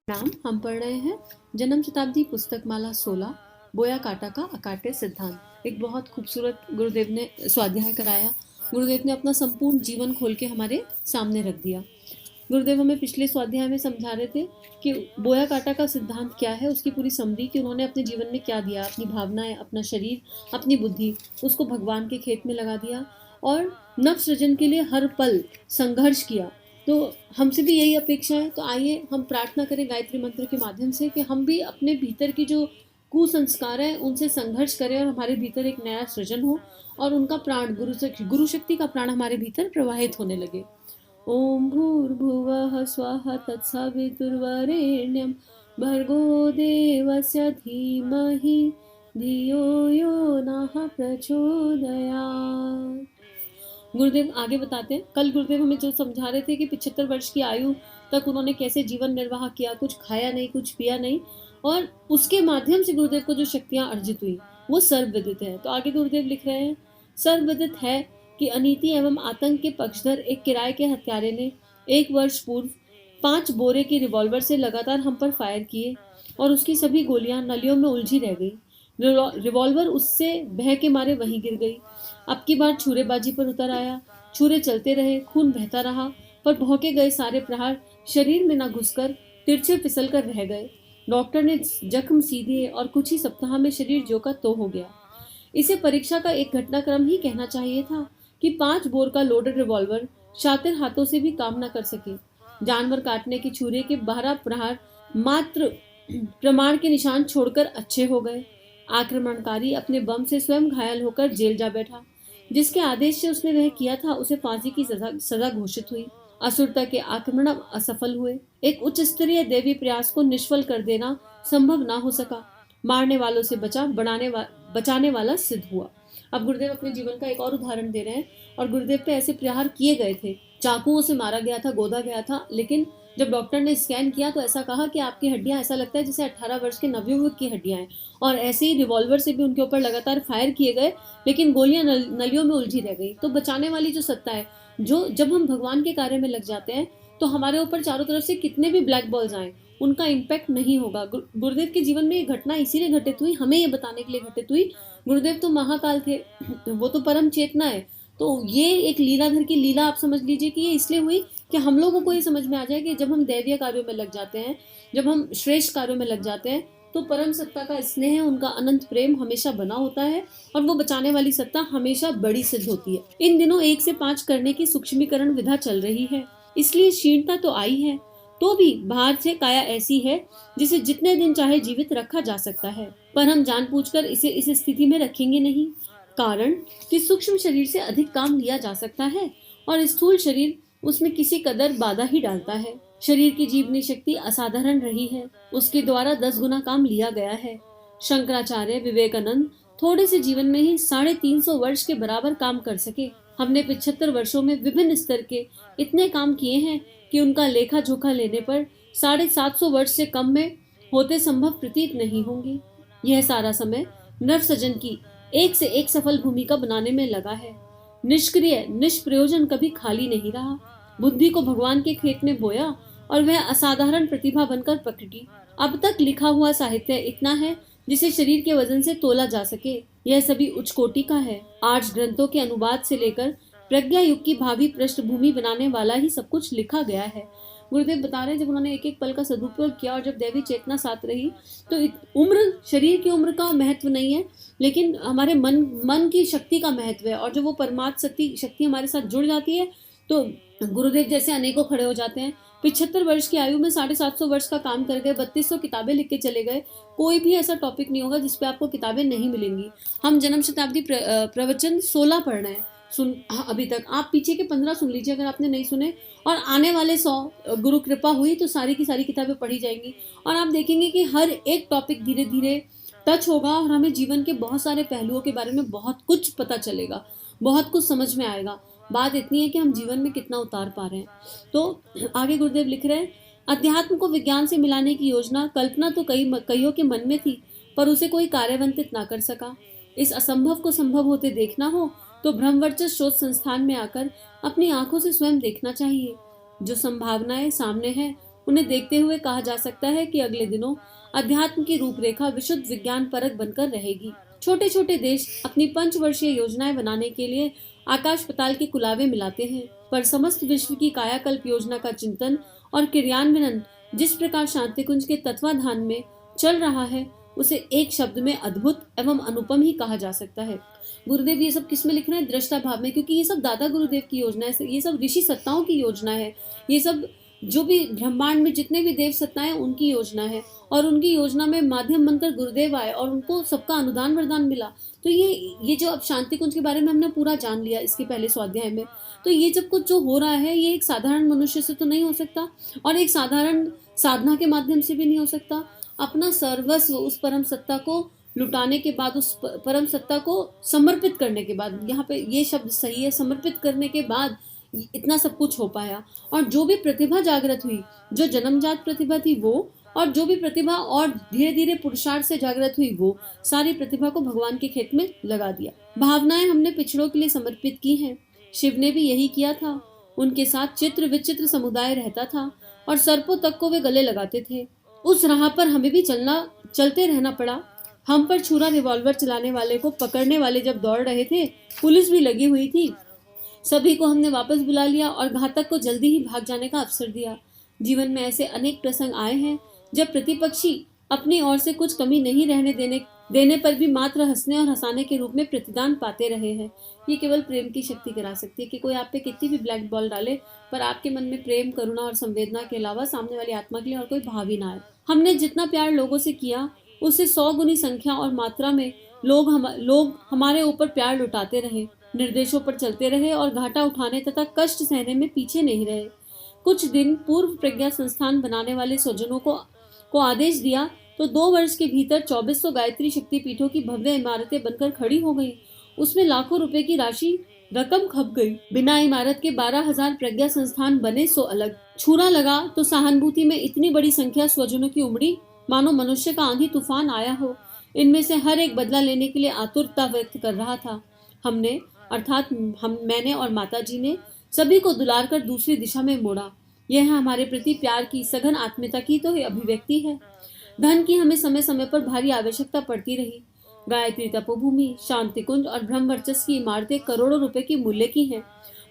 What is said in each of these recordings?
नाम हम पढ़ रहे हैं जन्म शताब्दी पुस्तक माला 16 बोया काटा का अकाट्य सिद्धांत। एक बहुत खूबसूरत गुरुदेव ने स्वाध्याय कराया। गुरुदेव ने अपना संपूर्ण जीवन खोल के हमारे सामने रख दिया। गुरुदेव हमें पिछले स्वाध्याय में समझा रहे थे कि बोया काटा का सिद्धांत क्या है, उसकी पूरी समरी कि उन्होंने अपने जीवन में क्या दिया, अपनी भावनाएं, अपना शरीर, अपनी बुद्धि, उसको भगवान के खेत में लगा दिया और नव सृजन के लिए हर पल संघर्ष किया। तो हमसे भी यही अपेक्षा है। तो आइए हम प्रार्थना करें गायत्री मंत्र के माध्यम से कि हम भी अपने भीतर की जो कुसंस्कार हैं उनसे संघर्ष करें और हमारे भीतर एक नया सृजन हो और उनका प्राण गुरु शक्ति का प्राण हमारे भीतर प्रवाहित होने लगे। ओम भूर्भुवः स्वः तत्सवितुर्वरेण्यं भर्गो देवस्य धीमहि धियो यो नः प्रचोदयात्। गुरुदेव आगे बताते हैं। कल गुरुदेव हमें जो समझा रहे थे कि 75 वर्ष की आयु तक उन्होंने कैसे जीवन निर्वाह किया, कुछ खाया नहीं, कुछ पिया नहीं, और उसके माध्यम से गुरुदेव को जो शक्तियां अर्जित हुई वो सर्वविदित है। तो आगे गुरुदेव लिख रहे हैं, सर्वविदित है कि अनीति एवं आतंक के पक्षधर एक किराए के हत्यारे ने 1 वर्ष पूर्व 5 बोरे की रिवॉल्वर से लगातार हम पर फायर किए और उसकी सभी गोलियां नलियों में उलझी रह गई। रिवॉल्वर उससे बह के मारे वहीं गिर गई। अब की बार छुरेबाजी पर उतर आया। छुरे चलते रहे, खून बहता रहा, पर भौंके गए सारे प्रहार शरीर में न घुसकर तिरछे फिसल कर रह गए। डॉक्टर ने जख्म सी दिए और कुछ ही सप्ताह में शरीर जो का तो हो गया। इसे परीक्षा का एक घटनाक्रम ही कहना चाहिए था कि 5 बोर का लोडेड रिवॉल्वर शातिर हाथों से भी काम न कर सके। जानवर काटने की छुरे के 12 प्रहार मात्र प्रमाण के निशान छोड़कर अच्छे हो गए। आक्रमणकारी अपने बम से स्वयं घायल होकर जेल जा बैठा। जिसके आदेश से उसने वह किया था उसे फांसी की सजा घोषित हुई। असुरता के आक्रमण असफल हुए। एक उच्च स्तरीय दैवी प्रयास को निष्फल कर देना संभव ना हो सका। मारने वालों से बचाने वाला सिद्ध हुआ। अब गुरुदेव अपने जीवन का एक और उदाहरण दे रहे हैं और गुरुदेव पे ऐसे प्रहार किए गए थे, चाकुओं से मारा गया था, गोदा गया था, लेकिन जब डॉक्टर ने स्कैन किया तो ऐसा कहा कि आपकी हड्डियां ऐसा लगता है जैसे 18 वर्ष के नवयुवक की हड्डियां हैं। और ऐसे ही रिवॉल्वर से भी उनके ऊपर लगातार फायर किए गए, लेकिन गोलियां नलियों में उलझी रह गई। तो बचाने वाली जो सत्ता है, जो जब हम भगवान के कार्य में लग जाते हैं तो हमारे ऊपर चारों तरफ से कितने भी ब्लैक बॉल्स आए उनका इम्पैक्ट नहीं होगा। गुरुदेव के जीवन में ये घटना इसीलिए घटित हुई, हमें ये बताने के लिए घटित हुहुई। गुरुदेव तो महाकाल थे, वो तो परम चेतना है। तो ये एक लीलाधर की लीला आप समझ लीजिए कि ये इसलिए हुई कि हम लोगों को ये समझ में आ जाए कि जब हम दैवीय कार्यों में लग जाते हैं, जब हम श्रेष्ठ कार्यों में लग जाते हैं, तो परम सत्ता का स्नेह, उनका अनंत प्रेम हमेशा बना होता है और वो बचाने वाली सत्ता हमेशा बड़ी सिद्ध होती है। इन दिनों 1 से 5 करने की सूक्ष्मीकरण विधा चल रही है, इसलिए क्षीणता तो आई है, तो भी बाहर से काया ऐसी है जिसे जितने दिन चाहे जीवित रखा जा सकता है, पर हम जानबूझकर इसे इस स्थिति में रखेंगे नहीं। कारण कि सूक्ष्म शरीर से अधिक काम लिया जा सकता है और स्थूल शरीर उसमें किसी कदर बाधा ही डालता है। शरीर की जीवनी शक्ति असाधारण रही है, उसके द्वारा 10 गुना काम लिया गया है। शंकराचार्य, विवेकानंद थोड़े से जीवन में ही 350 वर्ष के बराबर काम कर सके। हमने 75 वर्षों में विभिन्न स्तर के इतने काम किए हैं कि उनका लेखा जोखा लेने पर 750 वर्ष से कम में होते संभव प्रतीत नहीं होंगे। यह सारा समय नव सृजन की एक से एक सफल भूमिका बनाने में लगा है। निष्क्रिय निष्प्रयोजन कभी खाली नहीं रहा। बुद्धि को भगवान के खेत में बोया और वह असाधारण प्रतिभा बनकर प्रकटी। अब तक लिखा हुआ साहित्य इतना है जिसे शरीर के वजन से तोला जा सके। यह सभी उच्च कोटि का है। आर्ष ग्रंथों के अनुवाद से लेकर प्रज्ञा युग की भावी पृष्ठभूमि बनाने वाला ही सब कुछ लिखा गया है। गुरुदेव बता रहे हैं, जब उन्होंने एक एक पल का सदुपयोग किया और जब दैवी चेतना साथ रही तो उम्र, शरीर की उम्र का महत्व नहीं है, लेकिन हमारे मन की शक्ति का महत्व है। और जब वो परमात्म शक्ति हमारे साथ जुड़ जाती है तो गुरुदेव जैसे अनेकों खड़े हो जाते हैं। 75 वर्ष की आयु में 750 वर्ष का काम कर गए, 3200 किताबें लिख के चले गए। कोई भी ऐसा टॉपिक नहीं होगा जिसपे आपको किताबें नहीं मिलेंगी। हम जन्म शताब्दी प्रवचन 16 पढ़ रहे हैं अभी तक। आप पीछे के 15 सुन लीजिए अगर आपने नहीं सुने, और आने वाले 100 गुरु कृपा हुई तो सारी की सारी किताबें पढ़ी जाएंगी और आप देखेंगे कि हर एक टॉपिक धीरे धीरे टच होगा और हमें जीवन के बहुत सारे पहलुओं के बारे में बहुत कुछ पता चलेगा, बहुत कुछ समझ में आएगा। बात इतनी है कि हम जीवन में कितना उतार पा रहे हैं। तो आगे गुरुदेव लिख रहे हैं, अध्यात्म को विज्ञान से मिलाने की योजना कल्पना तो कईयों के मन में थी, पर उसे कोई कार्यान्वित ना कर सका। इस असंभव को संभव होते देखना हो तो ब्रह्मवर्चस्व शोध संस्थान में आकर अपनी आंखों से स्वयं देखना चाहिए। जो संभावनाएं सामने है उन्हें देखते हुए कहा जा सकता है कि अगले दिनों अध्यात्म की रूपरेखा विशुद्ध विज्ञान परक बनकर रहेगी। छोटे छोटे देश अपनी पंचवर्षीय योजनाएं बनाने के लिए आकाश पताल के कुलावे मिलाते हैं, पर समस्त विश्व की कायाकल्प योजना का चिंतन और क्रियान्वयन जिस प्रकार शांति कुंज के तत्वाधान में चल रहा है, उसे एक शब्द में अद्भुत एवं अनुपम ही कहा जा सकता है। गुरुदेव ये सब किस में लिख रहे हैं? दृष्टा भाव में, क्योंकि ये सब दादा गुरुदेव की योजना है, ये सब ऋषि सत्ताओं की योजना है, ये सब जो भी ब्रह्मांड में जितने भी देव सत्ताएं उनकी योजना है, और उनकी योजना में माध्यम बनकर गुरुदेव आए और उनको सबका अनुदान वरदान मिला। तो ये जो अब शांति कुंज के बारे में हमने पूरा जान लिया इसके पहले स्वाध्याय में, तो ये जब कुछ जो हो रहा है ये एक साधारण मनुष्य से तो नहीं हो सकता, और एक साधारण साधना के माध्यम से भी नहीं हो सकता। अपना सर्वस्व उस परम सत्ता को लुटाने के बाद, उस परम सत्ता को समर्पित करने के बाद, यहाँ पे ये शब्द सही है, समर्पित करने के बाद इतना सब कुछ हो पाया। और जो भी प्रतिभा जागृत हुई, जो जन्मजात प्रतिभा थी वो, और जो भी प्रतिभा और धीरे धीरे पुरुषार्थ से जागृत हुई, वो सारी प्रतिभा को भगवान के खेत में लगा दिया। भावनाएं हमने पिछड़ों के लिए समर्पित की हैं। शिव ने भी यही किया था। उनके साथ चित्र विचित्र समुदाय रहता था और सर्पों तक को वे गले लगाते थे। उस राह पर हमें भी चलते रहना पड़ा। हम पर छुरा रिवॉल्वर चलाने वाले को पकड़ने वाले जब दौड़ रहे थे, पुलिस भी लगी हुई थी। सभी को हमने वापस बुला लिया और घातक को जल्दी ही भाग जाने का अवसर दिया। जीवन में ऐसे अनेक प्रसंग आए हैं जब प्रतिपक्षी अपनी ओर से कुछ कमी नहीं रहने देने पर भी मात्र हंसने और हंसाने के रूप में प्रतिदान पाते रहे हैं। ये केवल प्रेम की शक्ति करा सकती है कि कोई आप पे कितनी भी ब्लैक बॉल डाले, पर आपके मन में प्रेम, करुणा और संवेदना के अलावा सामने वाली आत्मा के लिए और कोई भाव ही ना आए। हमने जितना प्यार लोगों से किया, उससे 100 गुनी संख्या और मात्रा में लोग हमारे ऊपर प्यार लुटाते रहे, निर्देशों पर चलते रहे और घाटा उठाने तथा कष्ट सहने में पीछे नहीं रहे। कुछ दिन पूर्व प्रज्ञा संस्थान बनाने वाले स्वजनों को आदेश दिया तो 2 वर्ष के भीतर 2400 गायत्री शक्ति पीठों की भव्य इमारतें बनकर खड़ी हो गई। उसमें लाखों रुपए की रकम खप गई। बिना इमारत के 12,000 प्रज्ञा संस्थान बने, सो अलग। छुरा लगा तो सहानुभूति में इतनी बड़ी संख्या स्वजनों की उमड़ी, मानो मनुष्य का आंधी तूफान आया हो। इनमें से हर एक बदला लेने के लिए आतुरता व्यक्त कर रहा था। मैंने और माताजी ने सभी को दुलार कर दूसरी दिशा में मोड़ा। यह हमारे प्रति प्यार की सघन आत्मीयता की तो अभिव्यक्ति है। धन की हमें समय समय पर भारी आवश्यकता पड़ती रही। गायत्री तपोभूमि, शांति कुंज और ब्रह्मवर्चस्व की इमारतें करोड़ों रुपए की मूल्य की हैं।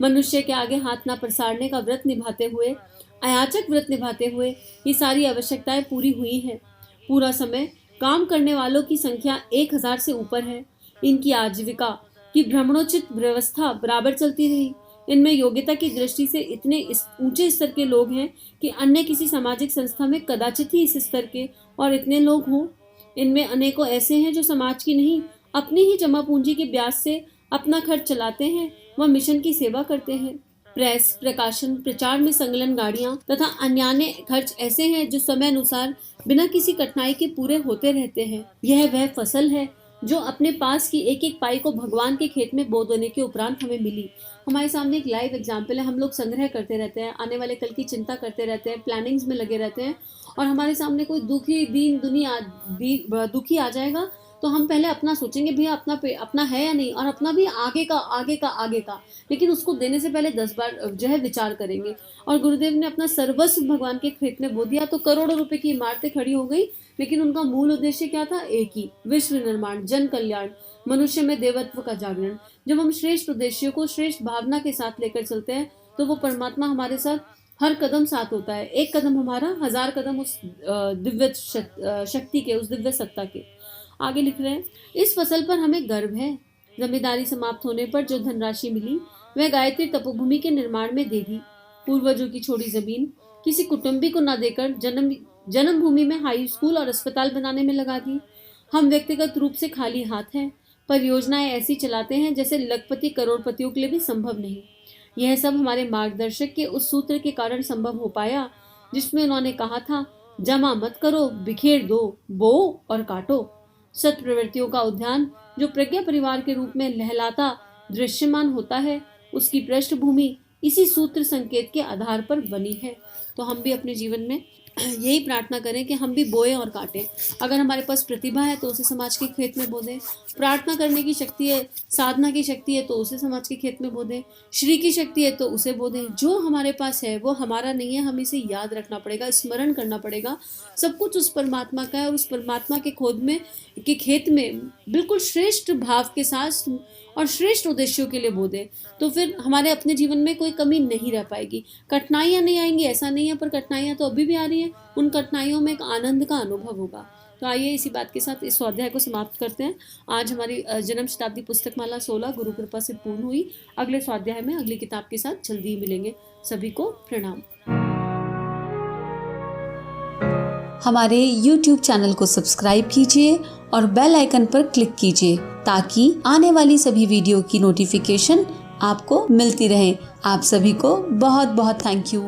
मनुष्य के आगे हाथ न पसारने का व्रत निभाते हुए, अयाचक व्रत निभाते हुए ये सारी आवश्यकताएं पूरी हुई हैं। पूरा समय काम करने वालों की संख्या 1000 से ऊपर है। इनकी आजीविका की भ्रमणोचित व्यवस्था बराबर चलती रही। इनमें योग्यता की दृष्टि से इतने ऊंचे स्तर के लोग हैं कि अन्य किसी सामाजिक संस्था में कदाचित ही इस स्तर के और इतने लोग हों। इनमें अनेकों ऐसे हैं जो समाज की नहीं, अपनी ही जमा पूंजी के ब्याज से अपना खर्च चलाते हैं व मिशन की सेवा करते हैं। प्रेस, प्रकाशन, प्रचार में संलग्न गाड़ियां तथा अन्य खर्च ऐसे हैं जो समय अनुसार बिना किसी कठिनाई के पूरे होते रहते हैं। यह वह फसल है जो अपने पास की एक एक पाई को भगवान के खेत में बो देने के उपरांत हमें मिली। हमारे सामने एक लाइव एग्जाम्पल है। हम लोग संग्रह करते रहते हैं, आने वाले कल की चिंता करते रहते हैं, प्लानिंग्स में लगे रहते हैं, और हमारे सामने कोई दुखी आ जाएगा तो हम पहले अपना सोचेंगे, भैया अपना है या नहीं, और अपना भी आगे का, लेकिन उसको देने से पहले 10 बार जो है विचार करेंगे। और गुरुदेव ने अपना सर्वस्व भगवान के खेत में बो दिया तो करोड़ों रुपए की इमारतें खड़ी हो गई, लेकिन उनका मूल उद्देश्य क्या था? एक ही, विश्व निर्माण, जन कल्याण, मनुष्य में देवत्व का जागरण। जब हम श्रेष्ठ उद्देश्यों को श्रेष्ठ भावना के साथ लेकर चलते हैं तो वो परमात्मा हमारे साथ हर कदम साथ होता है। एक कदम हमारा, 1000 कदम उस दिव्य शक्ति के, उस दिव्य सत्ता के। आगे लिख रहे हैं, इस फसल पर हमें गर्व है। जमींदारी समाप्त होने पर जो धनराशि मिली वह गायत्री तपोभूमि के निर्माण में दे दी। पूर्वजों की छोड़ी जमीन किसी कुटुंबी को न देकर जन्मभूमि में हाई स्कूल और अस्पताल बनाने में लगा दी। हम व्यक्तिगत रूप से खाली हाथ हैं, परियोजनाएं ऐसी चलाते हैं जैसे लखपति करोड़पतियों के लिए भी संभव नहीं। यह सब हमारे मार्गदर्शक के उस सूत्र के कारण संभव हो पाया जिसमें उन्होंने कहा था, जमा मत करो, बिखेर दो, बो और काटो। सत प्रवृत्तियों का उद्यान जो प्रज्ञा परिवार के रूप में लहलाता दृश्यमान होता है, उसकी पृष्ठभूमि इसी सूत्र संकेत के आधार पर बनी है। तो हम भी अपने जीवन में यही प्रार्थना करें कि हम भी बोएं और काटें। अगर हमारे पास प्रतिभा है तो उसे समाज के खेत में बो दें, प्रार्थना करने की शक्ति है, साधना की शक्ति है तो उसे समाज के खेत में बो दें, श्री की शक्ति है तो उसे बो दें। जो हमारे पास है वो हमारा नहीं है, हमें इसे याद रखना पड़ेगा, स्मरण करना पड़ेगा। सब कुछ उस परमात्मा का है और उस परमात्मा के खेत में बिल्कुल श्रेष्ठ भाव के साथ और श्रेष्ठ उद्देश्यों के लिए बो दें, तो फिर हमारे अपने जीवन में कोई कमी नहीं रह पाएगी। कठिनाइयाँ नहीं आएंगी ऐसा नहीं है, पर कठिनाइयाँ तो अभी भी आ रही हैं। उन कठिनाइयों में एक आनंद का अनुभव होगा। तो आइए इसी बात के साथ इस स्वाध्याय को समाप्त करते हैं। आज हमारी जन्म शताब्दी पुस्तक माला 16 गुरु कृपा से पूर्ण हुई। अगले स्वाध्याय में अगली किताब के साथ जल्दी ही मिलेंगे। सभी को प्रणाम। हमारे YouTube चैनल को सब्सक्राइब कीजिए और बेल आइकन पर क्लिक कीजिए ताकि आने वाली सभी वीडियो की नोटिफिकेशन आपको मिलती रहे। आप सभी को बहुत बहुत थैंक यू।